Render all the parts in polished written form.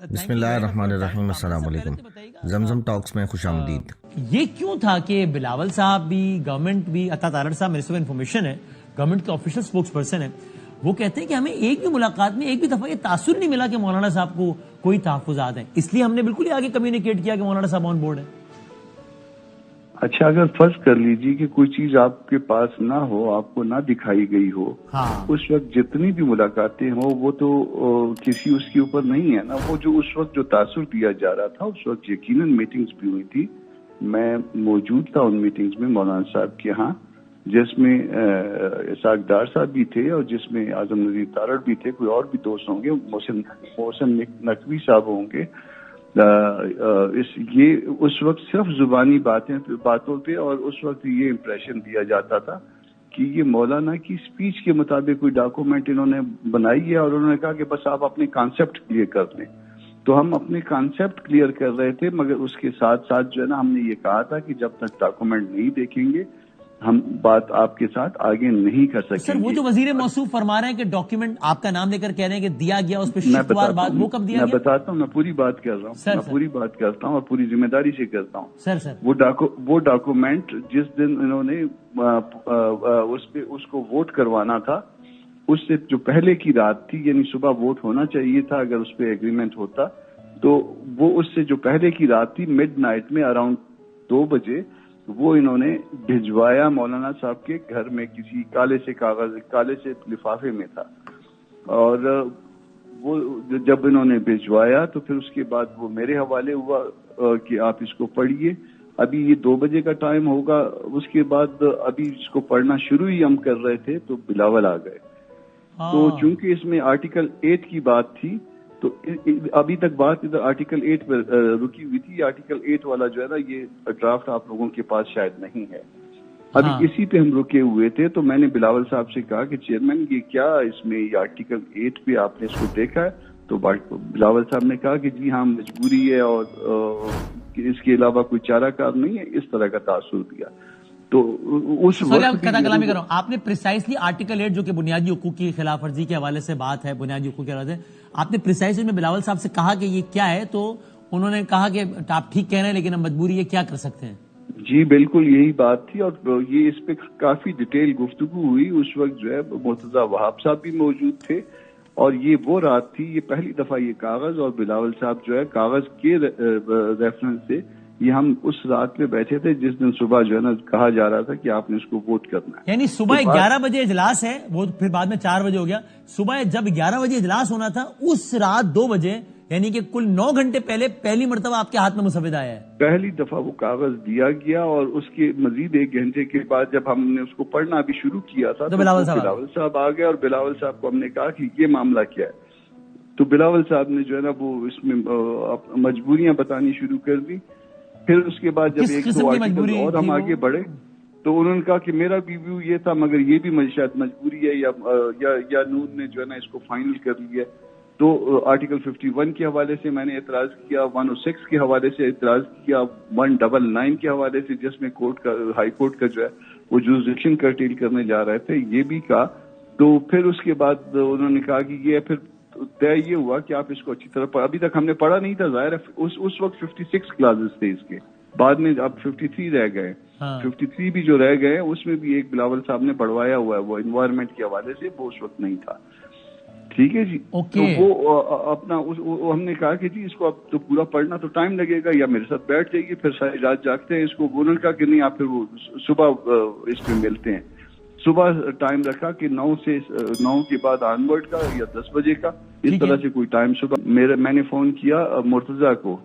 بسم اللہ الرحمن الرحیم، السلام علیکم۔ زمزم ٹاکس میں خوش آمدید۔ یہ کیوں تھا کہ بلاول صاحب بھی، گورنمنٹ بھی، عطا تارڑ صاحب میرے سے انفارمیشن ہے، گورنمنٹ کے آفیشل سپوکس پرسن ہے، وہ کہتے ہیں کہ ہمیں ایک بھی ملاقات میں ایک بھی دفعہ یہ تاثر نہیں ملا کہ مولانا صاحب کو کوئی تحفظات ہیں، اس لیے ہم نے بالکل ہی آگے کمیونیکیٹ کیا کہ مولانا صاحب آن بورڈ ہے۔ اچھا، اگر فرض کر لیجیے کہ کوئی چیز آپ کے پاس نہ ہو، آپ کو نہ دکھائی گئی ہو، اس وقت جتنی بھی ملاقاتیں ہوں وہ تو کسی اس کے اوپر نہیں ہے نا۔ وہ جو اس وقت جو تاثر دیا جا رہا تھا، اس وقت یقیناً میٹنگز بھی ہوئی تھی، میں موجود تھا ان میٹنگز میں مولانا صاحب کے ہاں، جس میں اسحاق ڈار صاحب بھی تھے اور جس میں اعظم نذیر تارڑ بھی تھے، کوئی اور بھی دوست ہوں گے، محسن نقوی صاحب ہوں گے۔ یہ اس وقت صرف زبانی باتوں پہ اور اس وقت یہ امپریشن دیا جاتا تھا کہ یہ مولانا کی سپیچ کے مطابق کوئی ڈاکومنٹ انہوں نے بنائی ہے اور انہوں نے کہا کہ بس آپ اپنے کانسیپٹ کلیئر کر لیں۔ تو ہم اپنے کانسیپٹ کلیئر کر رہے تھے، مگر اس کے ساتھ ساتھ جو ہے نا، ہم نے یہ کہا تھا کہ جب تک ڈاکومنٹ نہیں دیکھیں گے ہم بات آپ کے ساتھ آگے نہیں کر سکیں گے۔ سر، وہ جو وزیر موصوف فرما رہے ہیں کہ ڈاکیومنٹ آپ کا نام لے کر کہہ رہے ہیں کہ دیا گیا، اس پہ شفٹ وار بات، وہ کب دیا گیا؟ میں بتاتا ہوں، میں پوری بات کر رہا ہوں، میں پوری بات کرتا ہوں اور پوری ذمہ داری سے کرتا ہوں۔ سر وہ ڈاکومنٹ جس دن انہوں نے اس کو ووٹ کروانا تھا، اس سے جو پہلے کی رات تھی، یعنی صبح ووٹ ہونا چاہیے تھا اگر اس پہ ایگریمنٹ ہوتا، تو وہ اس سے جو پہلے کی رات تھی، مڈ نائٹ میں اراؤنڈ 2 بجے وہ انہوں نے بھجوایا مولانا صاحب کے گھر میں، کسی کالے سے لفافے میں تھا، اور وہ جب انہوں نے بھجوایا تو پھر اس کے بعد وہ میرے حوالے ہوا کہ آپ اس کو پڑھیے۔ ابھی یہ 2 بجے کا ٹائم ہوگا، اس کے بعد ابھی اس کو پڑھنا شروع ہی ہم کر رہے تھے تو بلاول آ گئے۔ تو چونکہ اس میں آرٹیکل 8 کی بات تھی، تو ابھی تک بات ادھر آرٹیکل 8 پر رکی ہوئی تھی۔ آرٹیکل 8 والا جو ہے نا، یہ ڈرافٹ آپ لوگوں کے پاس شاید نہیں ہے، ابھی اسی پہ ہم رکے ہوئے تھے۔ تو میں نے بلاول صاحب سے کہا کہ چیئرمین یہ کیا اس میں یہ آرٹیکل 8 پہ آپ نے اس کو دیکھا ہے؟ تو بلاول صاحب نے کہا کہ جی ہاں، مجبوری ہے اور اس کے علاوہ کوئی چارہ کار نہیں ہے، اس طرح کا تاثر دیا۔ تو اس وقت کلامی کرو، آپ نے پریسائزلی آرٹیکل 8 جو کہ بنیادی حقوق کی خلاف ورزی کے حوالے سے بات ہے، بنیادی حقوق کے حوالے سے آپ نے پریسائزلی میں بلاول صاحب سے کہا کہ یہ کیا ہے، تو انہوں نے کہا کہ آپ ٹھیک کہہ رہے ہیں لیکن اب مجبوری ہے، کیا کر سکتے ہیں؟ جی بالکل یہی بات تھی، اور یہ اس پہ کافی ڈیٹیل گفتگو ہوئی۔ اس وقت جو ہے مرتضی وہاب صاحب بھی موجود تھے، اور یہ وہ رات تھی، یہ پہلی دفعہ یہ کاغذ اور بلاول صاحب جو ہے کاغذ کے ریفرنس سے یہ ہم اس رات میں بیٹھے تھے جس دن صبح جو ہے نا کہا جا رہا تھا کہ آپ نے اس کو ووٹ کرنا ہے۔ یعنی صبح 11 بجے اجلاس ہے، وہ پھر بعد میں 4 بجے ہو گیا۔ صبح جب 11 بجے اجلاس ہونا تھا، اس رات 2 بجے، یعنی کہ کل 9 گھنٹے پہلے پہلی مرتبہ آپ کے ہاتھ میں مسودہ آیا ہے۔ پہلی دفعہ وہ کاغذ دیا گیا، اور اس کے مزید 1 گھنٹے کے بعد جب ہم نے اس کو پڑھنا بھی شروع کیا تھا تو بلاول صاحب آ گئے، اور بلاول صاحب کو ہم نے کہا کہ یہ معاملہ کیا ہے۔ تو بلاول صاحب نے جو ہے نا وہ اس میں مجبوریاں بتانی شروع کر دی۔ پھر اس کے بعد جب 1-2 آرٹیکل اور ہم آگے بڑھے تو انہوں نے کہا کہ میرا بھی ویو یہ تھا، مگر یہ بھی شاید مجبوری ہے یا نون نے جو ہے نا اس کو فائنل کر لیا۔ تو آرٹیکل 51 کے حوالے سے میں نے اعتراض کیا، 106 کے حوالے سے اعتراض کیا، 199 کے حوالے سے جس میں ہائی کورٹ کا جو ہے وہ جوریسڈکشن کرٹیل کرنے جا رہے تھے، یہ بھی کہا۔ تو پھر اس کے بعد انہوں نے کہا کہ یہ پھر طے یہ ہوا کہ آپ اس کو اچھی طرح ابھی تک ہم نے پڑھا نہیں تھا، ظاہر ہے اس وقت 56 کلازز تھے اس کے، بعد میں اب 53 رہ گئے۔ 53 بھی جو رہ گئے اس میں بھی ایک بلاول صاحب نے بڑھوایا ہوا ہے، وہ انوائرمنٹ کے حوالے سے، وہ اس وقت نہیں تھا۔ ٹھیک ہے جی، تو وہ اپنا ہم نے کہا کہ جی اس کو اب تو پورا پڑھنا تو ٹائم لگے گا، یا میرے ساتھ بیٹھ جائیے، پھر ساری رات جاگتے ہیں اس کو۔ انہوں نے کہا کہ نہیں، آپ پھر وہ صبح اس پہ ملتے ہیں۔ صبح ٹائم رکھا کہ 9 کے بعد آنورڈ کا یا 10 بجے کا، اس طرح سے کوئی ٹائم صبح۔ میں نے فون کیا مرتضی کو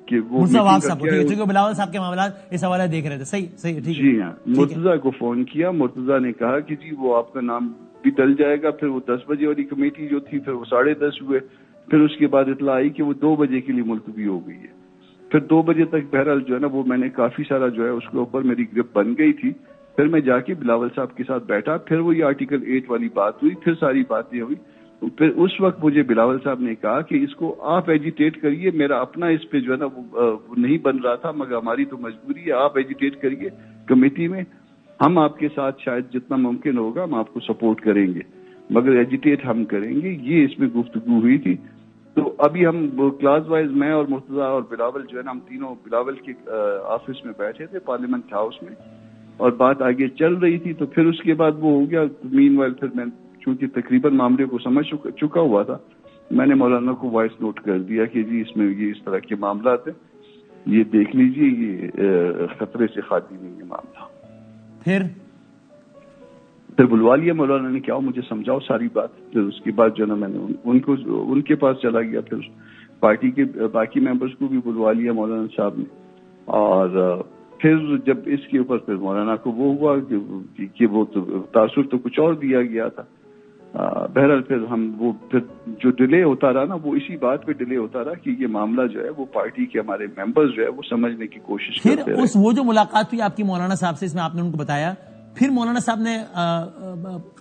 کہ وہ بلاول صاحب کے معاملات اس حوالے دیکھ رہے تھے۔ صحیح ٹھیک ہے جی ہاں، مرتضی کو فون کیا، مرتضی نے کہا کہ جی وہ آپ کا نام بھی ڈل جائے گا۔ پھر وہ 10 بجے والی کمیٹی جو تھی، پھر وہ 10:30 ہوئے، پھر اس کے بعد اطلاع آئی کہ وہ 2 بجے کے لیے ملتوی ہو گئی ہے۔ پھر 2 بجے تک بہرحال جو ہے نا وہ میں نے کافی سارا جو ہے اس کے اوپر میری گرپ بن گئی تھی۔ پھر میں جا کے بلاول صاحب کے ساتھ بیٹھا، پھر وہ یہ آرٹیکل 8 والی بات ہوئی، پھر ساری باتیں ہوئی۔ پھر اس وقت مجھے بلاول صاحب نے کہا کہ اس کو آپ ایجیٹیٹ کریے، میرا اپنا اس پہ جو ہے نا وہ نہیں بن رہا تھا، مگر ہماری تو مجبوری ہے، آپ ایجیٹیٹ کریے کمیٹی میں، ہم آپ کے ساتھ شاید جتنا ممکن ہوگا ہم آپ کو سپورٹ کریں گے، مگر ایجیٹیٹ ہم کریں گے۔ یہ اس میں گفتگو ہوئی تھی۔ تو ابھی ہم کلاس وائز میں اور مرتضی اور بلاول جو ہے نا ہم تینوں بلاول کے آفس میں بیٹھے تھے پارلیمنٹ ہاؤس میں اور بات آگے چل رہی تھی. تو پھر اس کے بعد وہ ہو گیا. مین وائل پھر میں چونکہ تقریباً معاملے کو سمجھ چکا ہوا تھا میں نے مولانا کو وائس نوٹ کر دیا کہ جی اس میں یہ اس طرح کے معاملات ہیں, یہ دیکھ لیجئے, یہ خطرے سے خالی نہیں ہے معاملہ. پھر بلوا لیا مولانا نے, کیا مجھے سمجھاؤ ساری بات. پھر اس کے بعد جو نا میں نے ان کے پاس چلا گیا. پھر پارٹی کے باقی ممبرس کو بھی بلوا لیا مولانا صاحب نے. اور پھر جب اس کے اوپر پھر مولانا کو وہ ہوا کہ وہ تاثر تو کچھ اور دیا گیا تھا. بہرحال پھر ہم وہ پھر جو ڈیلے ہوتا رہا نا وہ اسی بات پہ ڈیلے ہوتا رہا کہ یہ معاملہ جو ہے وہ پارٹی کے ہمارے ممبرز جو ہے وہ سمجھنے کی کوشش کرتے رہے. پھر وہ جو ملاقات ہوئی آپ کی مولانا صاحب سے, اس میں آپ نے ان کو بتایا, پھر مولانا صاحب نے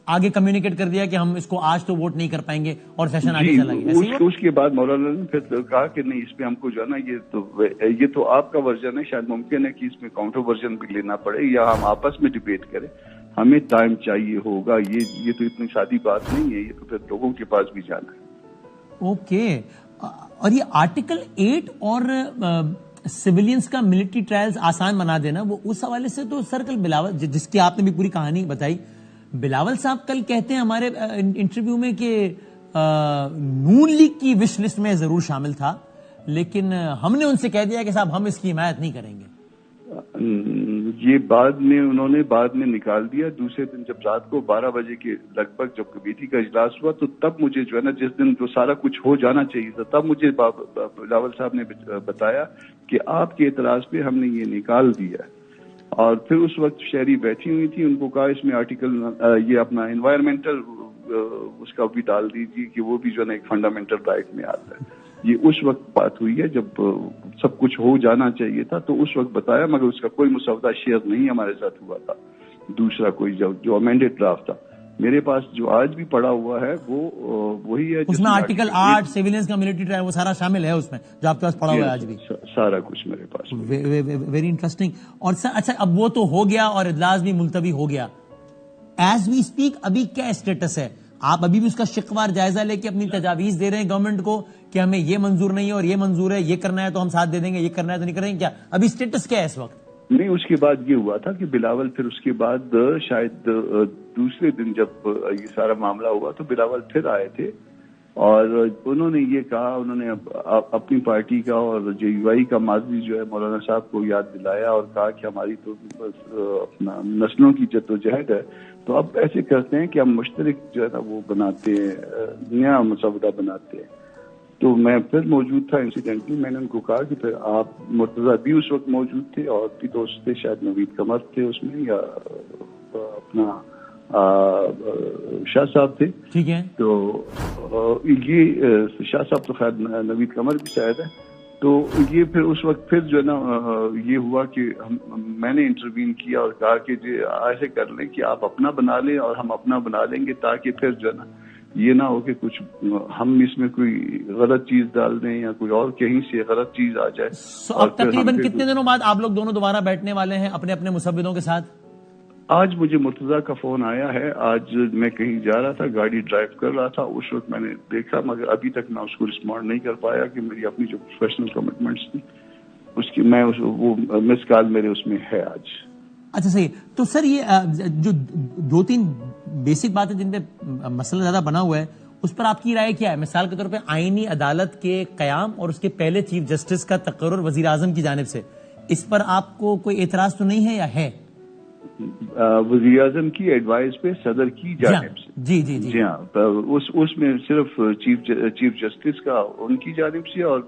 آگے کمیونیکیٹ کر دیا کہ ہم اس کو آج تو ووٹ نہیں کر پائیں گے اور سیشن آگے چلا گیا. اس کے بعد مولانا نے پھر کہا کہ نہیں اس پہ ہم کو جو ہے نا یہ تو آپ کا ورژن ہے, شاید ممکن ہے کہ اس میں کاؤنٹر ورژن بھی لینا پڑے یا ہم آپس میں ڈبیٹ کریں, ہمیں ٹائم چاہیے ہوگا. یہ تو اتنی سادی بات نہیں ہے, یہ تو پھر لوگوں کے پاس بھی جانا ہے. اوکے. اور یہ آرٹیکل 8 اور سیولینز کا ملٹری ٹرائلز آسان بنا دینا, وہ اس حوالے سے تو سر کل بلاول, جس کی آپ نے بھی پوری کہانی بتائی, بلاول صاحب کل کہتے ہیں ہمارے انٹرویو میں کہ نون لیگ کی وش لسٹ میں ضرور شامل تھا, لیکن ہم نے ان سے کہہ دیا کہ صاحب ہم اس کی حمایت نہیں کریں گے. یہ انہوں نے بعد میں نکال دیا. دوسرے دن جب رات کو 12 بجے کے لگ بھگ جب کمیٹی کا اجلاس ہوا تو تب مجھے جو ہے نا جس دن جو سارا کچھ ہو جانا چاہیے تھا تب مجھے بلاول صاحب نے بتایا کہ آپ کے اعتراض پہ ہم نے یہ نکال دیا. اور پھر اس وقت شہری بیٹھی ہوئی تھی, ان کو کہا اس میں آرٹیکل یہ اپنا انوائرمنٹل اس کا بھی ڈال دیجیے کہ وہ بھی جو ہے نا ایک فنڈامنٹل رائٹ میں آتا ہے. یہ اس وقت بات ہوئی ہے جب سب کچھ ہو جانا چاہیے تھا تو اس وقت بتایا, مگر اس کا کوئی مسودہ شیئر نہیں ہمارے ساتھ ہوا تھا. دوسرا کوئی جو امینڈڈ ڈرافٹ تھا میرے پاس جو آج بھی پڑا ہوا ہے وہ وہی ہے. اس میں آرٹیکل 8 سیولینز کا ملٹری ٹرائل وہ سارا شامل ہے اس میں جو آپ کے پاس پڑا ہوا ہے آج بھی. سارا کچھ میرے پاس. Very interesting. اور سر اچھا اب وہ تو ہو گیا اور اجلاس بھی ملتوی ہو گیا. ایز وی اسپیک ابھی کیا اسٹیٹس ہے؟ آپ ابھی بھی اس کا شکوار جائزہ لے کے اپنی تجاویز دے رہے ہیں گورنمنٹ کو کہ ہمیں یہ منظور نہیں ہے اور یہ منظور ہے, یہ کرنا ہے تو ہم ساتھ دے دیں گے, یہ کرنا ہے تو نہیں کریں گے, کیا ابھی اسٹیٹس کیا ہے اس وقت؟ نہیں, اس کے بعد یہ ہوا تھا کہ بلاول پھر اس کے بعد شاید دوسرے دن جب یہ سارا معاملہ ہوا تو بلاول پھر آئے تھے اور انہوں نے یہ کہا, انہوں نے اپنی پارٹی کا اور جے یو آئی کا ماضی جو ہے مولانا صاحب کو یاد دلایا اور کہا کہ ہماری تو اپنا نسلوں کی جدوجہد ہے, تو اب ایسے کرتے ہیں کہ ہم مشترک جو ہے نا وہ بناتے ہیں, نیا مسودہ بناتے ہیں. تو میں پھر موجود تھا انسیڈنٹلی, میں نے ان کو کہا کہ پھر آپ مرتضی بھی اس وقت موجود تھے اور بھی دوست تھے, شاید نوید قمر تھے اس میں یا اپنا شاہ صاحب تھے. ٹھیک ہے. تو یہ شاہ صاحب تو خیر نوید قمر بھی شاید ہے. تو یہ پھر اس وقت پھر جو ہے نا یہ ہوا کہ میں نے انٹروین کیا اور کہا کہ جی ایسے کر لیں کہ آپ اپنا بنا لیں اور ہم اپنا بنا لیں گے, تاکہ پھر جو ہے نا یہ نہ ہو کہ کچھ ہم اس میں کوئی غلط چیز ڈال دیں یا کوئی اور کہیں سے غلط چیز آ جائے. اب تقریباً کتنے دنوں بعد آپ لوگ دونوں دوبارہ بیٹھنے والے ہیں اپنے اپنے مسودوں کے ساتھ؟ آج مجھے مرتضی کا فون آیا ہے. آج میں کہیں جا رہا تھا, گاڑی ڈرائیو کر رہا تھا, اس وقت میں نے دیکھا, مگر ابھی تک میں اس کو رسپونڈ نہیں کر پایا کہ میری اپنی جو پروفیشنل کمٹمنٹس تھی اس کی میں وہ مس کال میرے اس میں ہے آج. اچھا صحیح. تو سر یہ جو 2-3 بیسک باتیں جن پہ مسئلہ زیادہ بنا ہوا ہے اس پر آپ کی رائے کیا ہے؟ مثال کے طور پہ آئینی عدالت کے قیام اور اس کے پہلے چیف جسٹس کا تقرر وزیر اعظم کی جانب سے, اس پر آپ کو کوئی اعتراض تو نہیں ہے یا ہے؟ وزیر اعظم کی ایڈوائز پہ صدر کی جانب سے جی ہاں, اس میں صرف چیف جسٹس کا ان کی جانب سے اور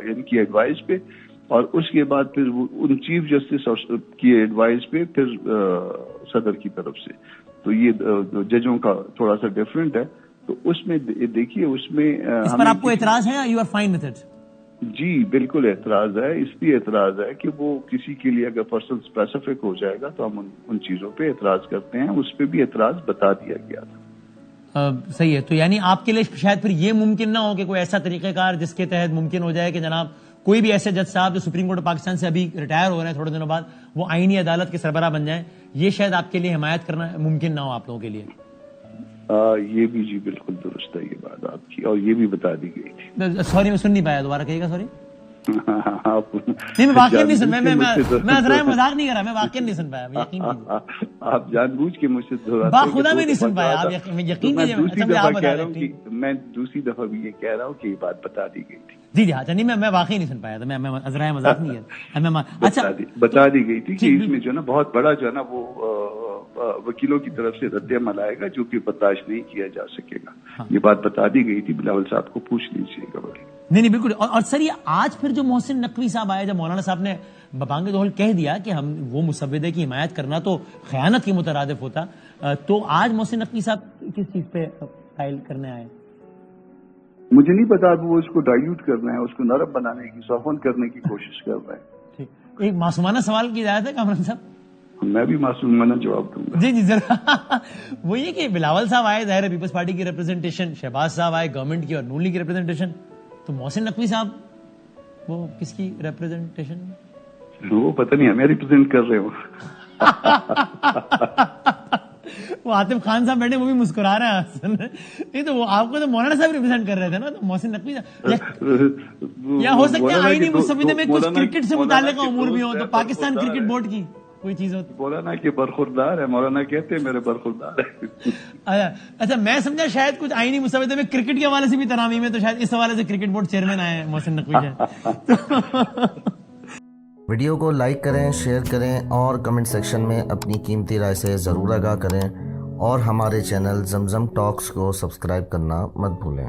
ان کی ایڈوائز پہ, اور اس کے بعد پھر ان چیف جسٹس کی ایڈوائز پہ پھر صدر کی طرف سے. تو یہ ججوں کا تھوڑا سا ڈفرینٹ ہے. تو اس میں دیکھیے اس میں اس پر آپ کو اعتراض ہے یا you are fine with it? جی بالکل اعتراض ہے. اس لیے اعتراض ہے کہ وہ کسی کے لیے اگر پرسن اسپیسیفک ہو جائے گا تو ہم ان چیزوں پہ اعتراض کرتے ہیں. اس پہ بھی اعتراض بتا دیا گیا تھا. صحیح ہے. تو یعنی آپ کے لیے شاید پھر یہ ممکن نہ ہو کہ کوئی ایسا طریقہ کار جس کے تحت ممکن ہو جائے کہ جناب کوئی بھی ایسے جج صاحب جو سپریم کورٹ پاکستان سے ابھی ریٹائر ہو رہے ہیں تھوڑے دنوں بعد وہ آئینی عدالت کے سربراہ بن جائیں, یہ شاید آپ کے لیے حمایت کرنا ممکن نہ ہو آپ لوگوں کے لیے. یہ بھی جی بالکل درست ہے یہ بات آپ کی، اور یہ بھی بتا دی گئی تھی. سوری میں سن نہیں پایا، دوبارہ کہیے گا. سوری آپ نہیں، میں واقعی نہیں سن، میں ذرا مذاق نہیں کر رہا، میں واقعی نہیں سن پایا، یقین نہیں. آپ جان بوجھ کے مجھ سے باخدا میں نہیں سن پایا آپ، یقین نہیں. دوسری دفعہ کہہ رہا ہوں کہ میں دوسری دفعہ بھی یہ کہہ رہا ہوں کہ یہ بات بتا دی گئی تھی. جی جی اچھا، نہیں میں واقعی نہیں سن پایا تھا، میں ذرا مذاق نہیں کیا. اچھا بتا دی گئی تھی کہ اس میں جو ہے نا بہت بڑا جو ہے نا وہ وکیلوں کی طرف سے رد عمل آئے گا جو کہ برداشت نہیں کیا جا سکے گا. یہ بات بتا دی گئی تھی، بلاول صاحب کو پوچھ لیجیے گا. نہیں بالکل. اور سر یہ آج پھر جو محسن نقوی صاحب آئے، جب مولانا صاحب نے ببانگ دہل کہہ دیا کہ ہم وہ مسودے کی حمایت کرنا تو خیانت کی مترادف ہوتا، تو آج محسن نقوی صاحب کس چیز پہ فائل کرنے آئے؟ مجھے نہیں پتا، وہ اس کو ڈائیوٹ کرنا ہے، اس کو نرم بنانے کی، سافن کرنے کی کوشش کر رہے ہیں. ایک معصومانہ سوال کی اجازت ہے کامران صاحب؟ میں بھی معصومانہ جواب دوں گا. جی جی ذرا. وہ یہ کہ بلاول صاحب آئے، ظاہر ہے پیپلز پارٹی کی ریپرزنٹیشن، شہباز صاحب آئے گورنمنٹ کی اور نون لیگ کی ریپرزنٹیشن، تو محسن نقوی صاحب وہ کس کی ریپرزنٹیشن؟ وہ پتہ نہیں، ہمیں ریپرزینٹ کر رہے ہو. وہ عاطف خان صاحب بیٹھے، وہ بھی مسکرا رہے ہیں. نہیں تو وہ آپ کو تو مولانا صاحب ریپرزینٹ کر رہے تھے نا، تو محسن نقوی صاحب، یا ہو سکتا ہے آئینی مسودے میں کچھ کرکٹ سے متعلق امور بھی ہو، تو پاکستان کرکٹ بورڈ کی کوئی چیز ہوتی. مولانا کے برخوردار ہے، مولانا کہتے ہیں میرے برخوردار ہے. اچھا میں سمجھا شاید کچھ آئینی مسودے میں کرکٹ کے حوالے سے بھی ترامیم ہے، تو شاید اس حوالے سے کرکٹ بورڈ چیئرمین آئے ہیں محسن نقوی. ویڈیو کو لائک کریں، شیئر کریں اور کمنٹ سیکشن میں اپنی قیمتی رائے سے ضرور آگاہ کریں، اور ہمارے چینل زمزم ٹاکس کو سبسکرائب کرنا مت بھولیں.